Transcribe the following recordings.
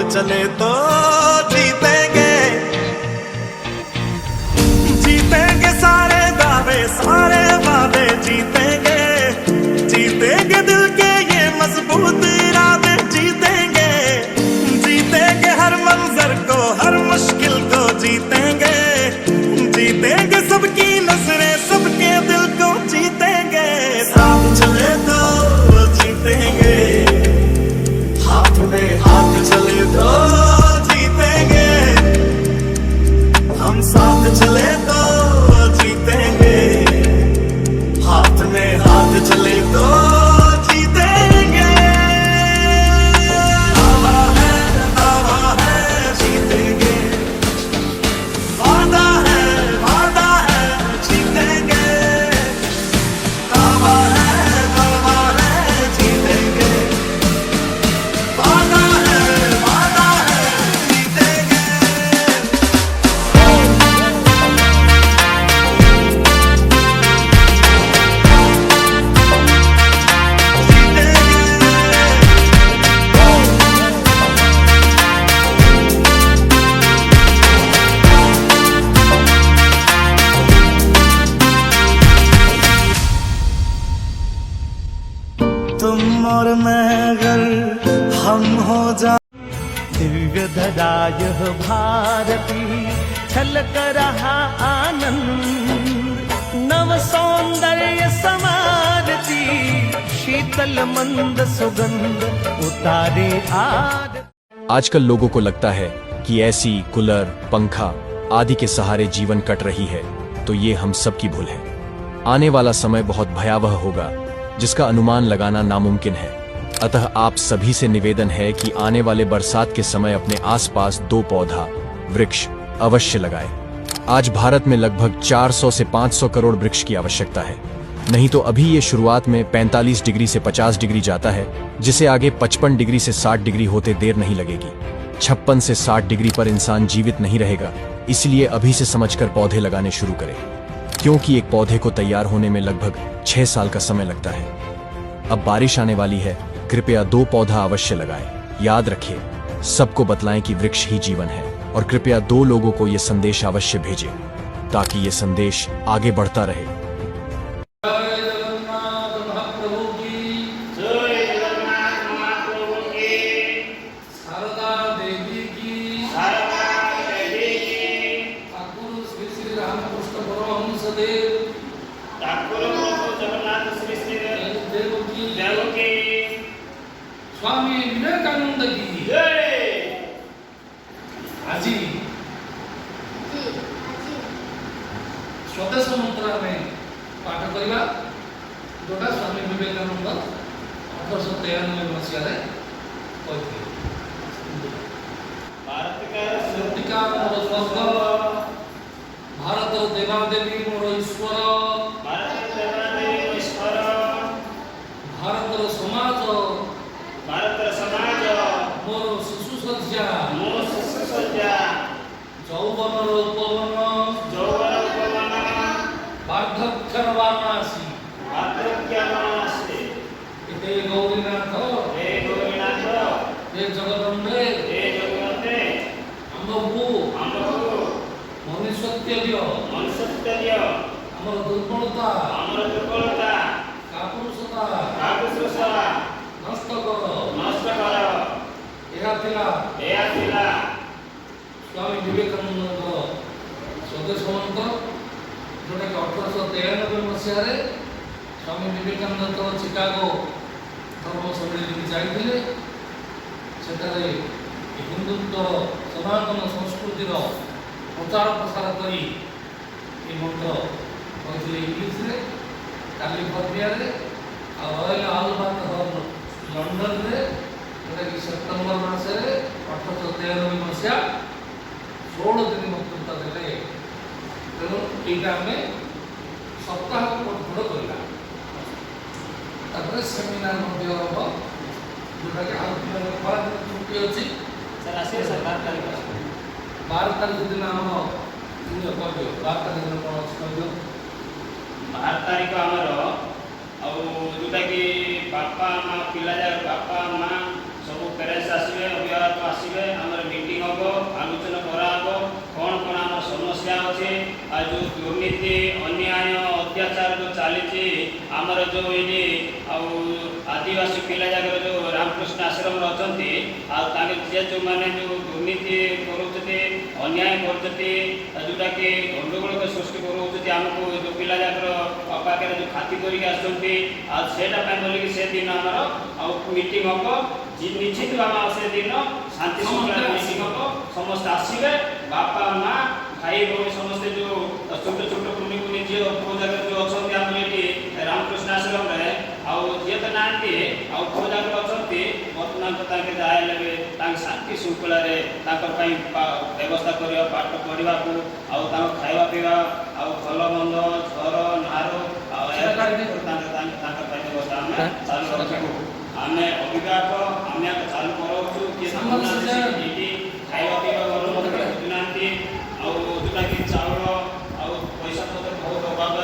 चले तो जीतेंगे, जीतेंगे सारे दावे सारे वादे जीतेंगे, जीतेंगे दिल के ये मजबूत इरादे जीतेंगे, जीतेंगे हर मंजर को हर मुश्किल को जीतेंगे, जीतेंगे सबकी नजरें सबके दिल को जीतेंगे, साथ चले तो जीतेंगे, हाथ में हाथ चले तो जीतेंगे, हम साथ चले तो जीतेंगे, हाथ में हाथ चले तो जीतेंगे, दावा है जीतेंगे, वादा है जीतेंगे, दावा है जीतेंगे, वादा है जीतेंगे। तुम और मैं अगर हम हो जा दिव्य धराय भारती छलक रहा आनंद, नव सौंदर्य समारती शीतल मंद सुगंध उतारे आद। आजकल लोगों को लगता है कि एसी, कूलर, पंखा आदि के सहारे जीवन कट रही है, तो ये हम सब की भूल है। आने वाला समय बहुत भयावह होगा जिसका अनुमान लगाना नामुमकिन है। अतः आप सभी से निवेदन है कि आने वाले बरसात के समय अपने आसपास 2 पौधा वृक्ष अवश्य लगाएं। आज भारत में लगभग 400 से 500 करोड़ वृक्ष की आवश्यकता है, नहीं तो अभी ये शुरुआत में 45 डिग्री से 50 डिग्री जाता है, जिसे आगे 55 डिग्री से 60 डिग्री होते देर नहीं लगेगी। 56 से 60 डिग्री पर इंसान जीवित नहीं रहेगा, इसलिए अभी से समझकर पौधे लगाने शुरू करें, क्योंकि एक पौधे को तैयार होने में लगभग 6 साल का समय लगता है। अब बारिश आने वाली है, कृपया 2 पौधा अवश्य लगाएं। याद रखिए, सबको बतलाएं कि वृक्ष ही जीवन है, और कृपया 2 लोगों को यह संदेश अवश्य भेजें ताकि ये संदेश आगे बढ़ता रहे। जय जगन्नाथ महाप्रभु की, जय जगन्नाथ महाप्रभु की, शारदा देवी की, शारदा देवी की, ठाकुर श्री श्री रामकृष्ण परमहंस देव ठाकुर प्रभु जगन्नाथ श्री श्री देव की, देव की, स्वामी विवेकानंद की जय। আজি स्वदेश मंत्र में पाठ करवा जोटा स्वामी विवेकानंद 1893 मसीह भारत मोर स्वर्ग, भारत देवादेवी मोर ईश्वर, भारत देवादेवी ईश्वर, भारत समाज मोर शिशु सज्जा, मोर शिशु सज्जा, যৌবন উপবন, যৌবন উপবন, বার্ধক্যের বানাসি, বার্ধক্যমাসে, হে গৌরীনাথ, হে গৌরীনাথ, হে জগদম্বে, হে জগন্নাথে, আম্বু আমরু মনুষ্যত্বীয়, মনুষ্যত্বীয়, আমার দুর্বলতা, আমার দুর্বলতা, কাপুরুষতা কাপুরুষতা নষ্ট কর। নষ্ট কর। ଏହା ଥିଲା ଏହା ଥିଲା ସ୍ୱାମୀ ବିବେକାନନ୍ଦଙ୍କ ସ୍ୱଦେଶ ମନ୍ତ୍ର, ଯେଉଁଟାକି 1893 ମସିହାରେ ସ୍ୱାମୀ ବିବେକାନନ୍ଦ ଯେତେବେଳେ ଚିକାଗୋ ଧର୍ମ ସମ୍ମିଳନୀକୁ ଯାଇଥିଲେ, ସେଠାରେ ହିନ୍ଦୁତ୍ୱର ସନାତନ ସଂସ୍କୃତିର ପ୍ରଚାର ପ୍ରସାର କରି ଏ ମନ୍ତ୍ର କହିଥିଲେ ଇଂଲିଶରେ, କାଲିଫର୍ଣ୍ଣିଆରେ, ଆଉ ରୟାଲ ଆଲବାର୍ଟ ହଲ୍ ଲଣ୍ଡନରେ, ଯେଉଁଟାକି ସେପ୍ଟେମ୍ବର ମାସରେ 1893 ମସିହା 16 ଦିନ ବକ୍ତୃତା ଦେଲେ। ତେଣୁ ଏଇଟା ଆମେ ସପ୍ତାହକୁ ପଠନ କରିବା। ତାପରେ ସେମିନାର ମଧ୍ୟ ହେବ, ଯେଉଁଟାକି ଆଉ ଖରାଦିନ ଛୁଟି ଅଛି। ସାର୍ ଆସିବେ ସାର୍ 12 ତାରିଖ 12 ତାରିଖ ଦିନ ଆମର କହିଦିଅ 12 ତାରିଖ ଦିନ କ'ଣ ଅଛି କହିଦିଅ। 12 ତାରିଖ ଆମର ଆଉ जोटा कि बापा माँ पिला जाए बापा माँ सब पेरेंट्स आसवे अभिभावक आसवे जो दुर्नीति अन्याय अत्याचार जो चली आमर जो ये आदिवासी पिला जाकर जो रामकृष्ण आश्रम अच्छा जे जो मैंने जो दुर्नीति करुँचे अन्याय करते जोटा कि गंडगोल सृष्टि कर आमको जो पिला जाकर पाखे जो खाती करके आसटा बोलिक से दिन आमर मीटिंग हम निश्चित भाव से दिन शांति श्रृंखला मीटिंग हम समस्त आसवे बापा माँ भाई भौणी समस्ते जो छोट छोट कुनि कुनि झील पुओ जाकर जो अच्छा आम ये रामकृष्ण आश्रम झील तो ना पुओ जाकर अच्छा बर्तमान जहाँ लगे शांति श्रृंखला व्यवस्था करवा पाठ पढ़ा खावा पीवा भल मंद झर नार व्यवस्था आम चालू रखू आम अभिभावक आम चालू कराऊँ खावा पीवा भल बुझुना जोटा कि चाउल पैसा पत्र बहुत अभाव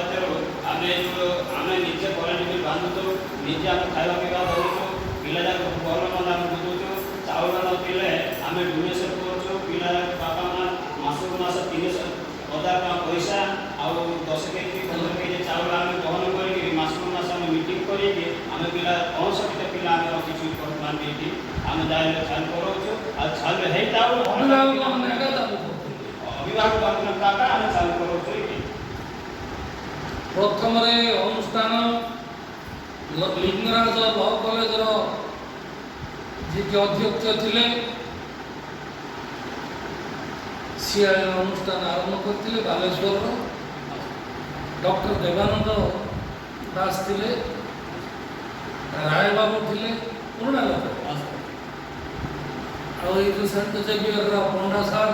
आम जो आम निजे करेन्ट बांधुचु निजे आम खावा पीवा दौचु पिला भल मंद आम बुझुचु चाउल न पीले आम डोनेसन करूँ पिला बापा माँ मासक मास 3,000 पैसा आउ 10 केजी 15 केजी चाउल आम बहन कर मासक मास आम मीटिंग करें पिला 65 पिला आम रखी बर्तमान ये आम जाए चालू कराऊँ आ चालू है अभिभावक आम चालू कराऊँ प्रथम अनुष्ठान लिंगराज लॉ कॉलेज जी अध्यक्ष थे सी अनुष्ठान आरंभ करते बालेश्वर डॉक्टर देवानंद दास थे राय बाबू थे पुराणा लोक जो सेंट जेवियर पंडा सार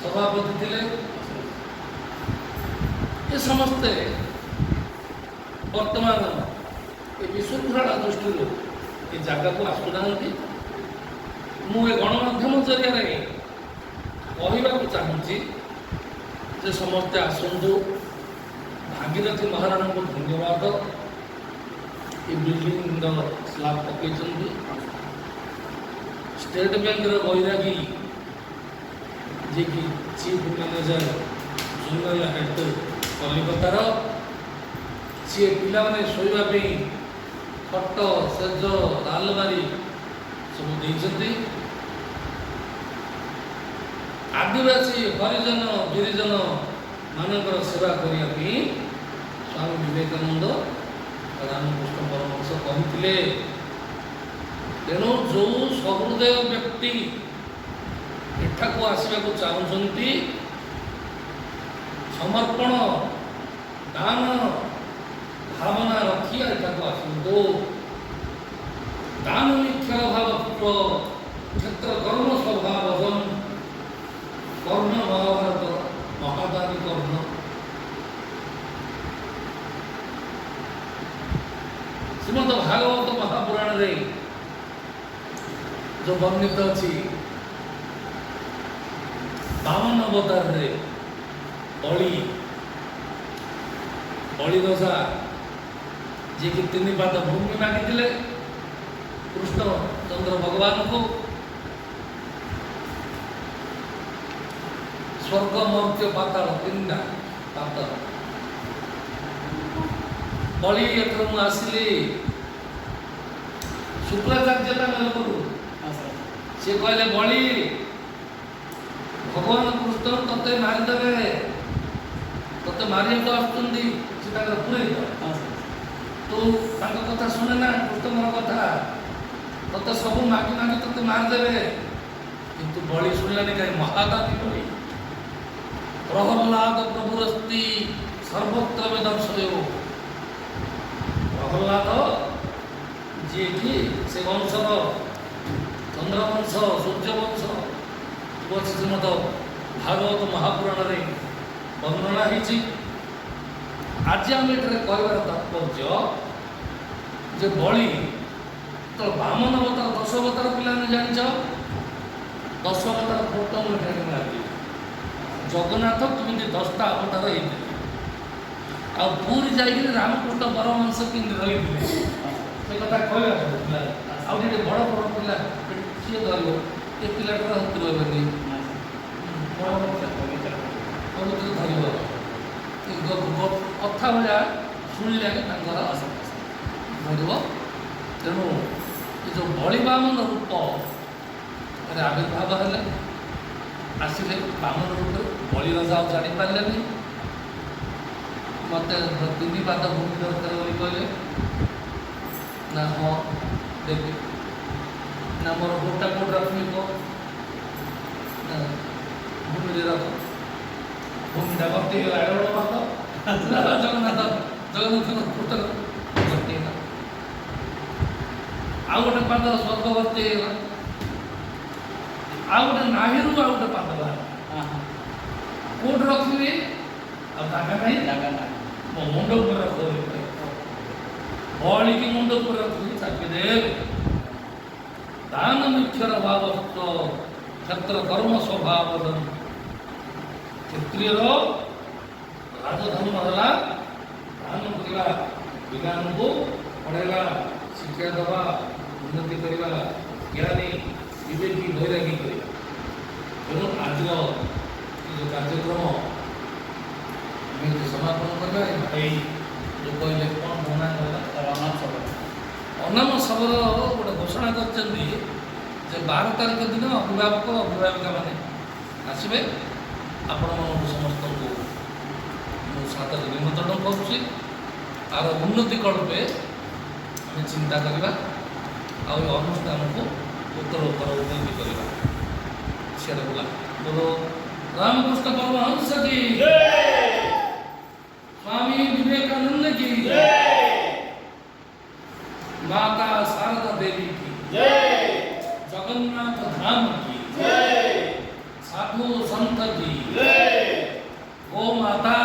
सभापति थे ये समस्ते वर्तमान ये विशृंखला दृष्टि ये जगह को आसुना मुझे गणमाध्यम जरिए कहवाक चाहूँगी जे समस्ते आसतु भागीरथी महाराणा को धन्यवाद ये बिल्डिंग स्लाब पकई स्टेट बैंक बैरागी जी की चीफ मैनेजर जूनियर हेड कलिकतार सी पे शोवाई खट सेज आलमारी सब देते आदिवासी हरिजन गिरिजन मानकर सेवा करने स्वामी विवेकानंद रामकृष्ण परमहंस कहते तेणु जो सहृदय व्यक्ति एठा को आसवा को चाहते समर्पण दान भावना रखी एठा को आसतु दान निक्षर भाव क्षेत्र कर्म स्वभाव कर्ण महाभारत महादानी कर्ण श्रीमद भागवत महापुराण रे जो वर्णित अच्छी बामन अवतार रे बलि दशा जी कि 3 पाद भूमि मागिले कृष्ण चंद्र भगवान को स्वर्ग मर्त्य पाताल 3टा पाताल बलि एथर मु आसिली शुक्राचार्य करू सी कहले बलि भगवान कृष्ण तते मारिदेवे तते मारे तो आसुँच पूरे तू कथा शुणे ना कृष्ण कथा तते सब मागि मागि तते मारिदेवे किंतु बलि शुणलानी कहीं महादानी बलि प्रहल्लाद प्रभुरस्ति सर्वत्र में दर्शयो प्रहल्लाद जी कि से वंशर चंद्रवंश सूर्यवंश श्रीमद भागवत महापुराण में वर्णना होती आज आम ये कहबार तात्पर्य जे बलि तो बामन अवतार 10 अवतार पिलाने जान 10 अवतार फोटो मुझे मारि जगन्नाथ केमी 10टा अवतार होते आ पूरी जाइए रामकृष्ण परमहंस कि रही से कथा कहला आउटे बड़ बड़ पिला सी धर ये पिलाटर हाथ रही पवित्र धर କଥା ଭଳିଆ ଶୁଣିଲେ ତାଙ୍କର ଧରିବ। ତେଣୁ ଏ ଯେଉଁ ବଳିବାମନ ରୂପରେ ଆବିର୍ଭାବ ହେଲେ, ଆସିଲେ ବାମନ ରୂପରେ ବଳିରାଜା ଆଉ ଜାଣିପାରିଲେନି। ମୋତେ 3 ପାଦ ଭୂମି ଦରକାର ବୋଲି କହିଲେ। ନା ହଁ ଦେବି। ନା ମୋର ଗୋଟା କୋଉଠି ରଖିବି କହ, ନା ଭୂମିରେ ରଖ। ଭୂମିଟା ଭର୍ତ୍ତି ହେଇଗଲା, ଏଡ଼େ ପାଦ ଜଗନ୍ନାଥଙ୍କ କୃତକ ଭର୍ତ୍ତି ହେଲା। ଆଉ ଗୋଟେ ପାଦ ସ୍ୱର୍ଗ ଭର୍ତ୍ତି ହେଇଗଲା। ଆଉ ଗୋଟେ ନାହିରୁ ଆଉ ଗୋଟେ ପାଦ ବାହାରିଲା। କୋଉଠି ରଖିବି ଆଉ ଜାଗା ନାହିଁ, ମୋ ମୁଣ୍ଡ ଉପରେ ରଖିବି। ବଳିକି ମୁଣ୍ଡ ଉପରେ ରଖିବି ଚାପିଦେବେ। ଦାନ ମିକ୍ଷର ଭାବତ୍ଵ କ୍ଷେତ୍ର କର୍ମ ସ୍ୱଭାବ। କ୍ଷତ୍ରିୟର ରାଜଧର୍ମ ହେଲା ଦାନ କରିବା, ପିଲାମାନଙ୍କୁ ପଢ଼ାଇବା, ଶିକ୍ଷା ଦେବା, ଉନ୍ନତି କରିବା, ଜ୍ଞାନୀ ବିବେକୀ ବୈରାଗୀ କରିବା। ତେଣୁ ଆଜିର ଯେଉଁ କାର୍ଯ୍ୟକ୍ରମ ଆମେ ସମାପନ କରିବା। ଭାଇ ଯେଉଁ କହିଲେ କ'ଣ ମନା କଲା ଅନାମ ସବର ଗୋଟେ ଘୋଷଣା କରିଛନ୍ତି ଯେ 12 ତାରିଖ ଦିନ ଅଭିଭାବକ ଅଭିଭାବିକାମାନେ ଆସିବେ। ଆପଣମାନଙ୍କୁ ସମସ୍ତଙ୍କୁ ମୁଁ ସାଦର ନିମନ୍ତ୍ରଣ କରୁଛି। ତାର ଉନ୍ନତି କଳ୍ପେ ଆମେ ଚିନ୍ତା କରିବା, ଆଉ ଏ ଅନୁଷ୍ଠାନକୁ ଉତ୍ତରୋତ୍ତର ଉନ୍ନତି କରିବା। ସିଆଡ଼େ ବୋଲା ବୋलो ରାମକୃଷ୍ଣ ପରମହଂସ କି, स्वामी विवेकानंद की, माता शारदा देवी की, जगन्नाथ धाम की, साधु संत की, गो माता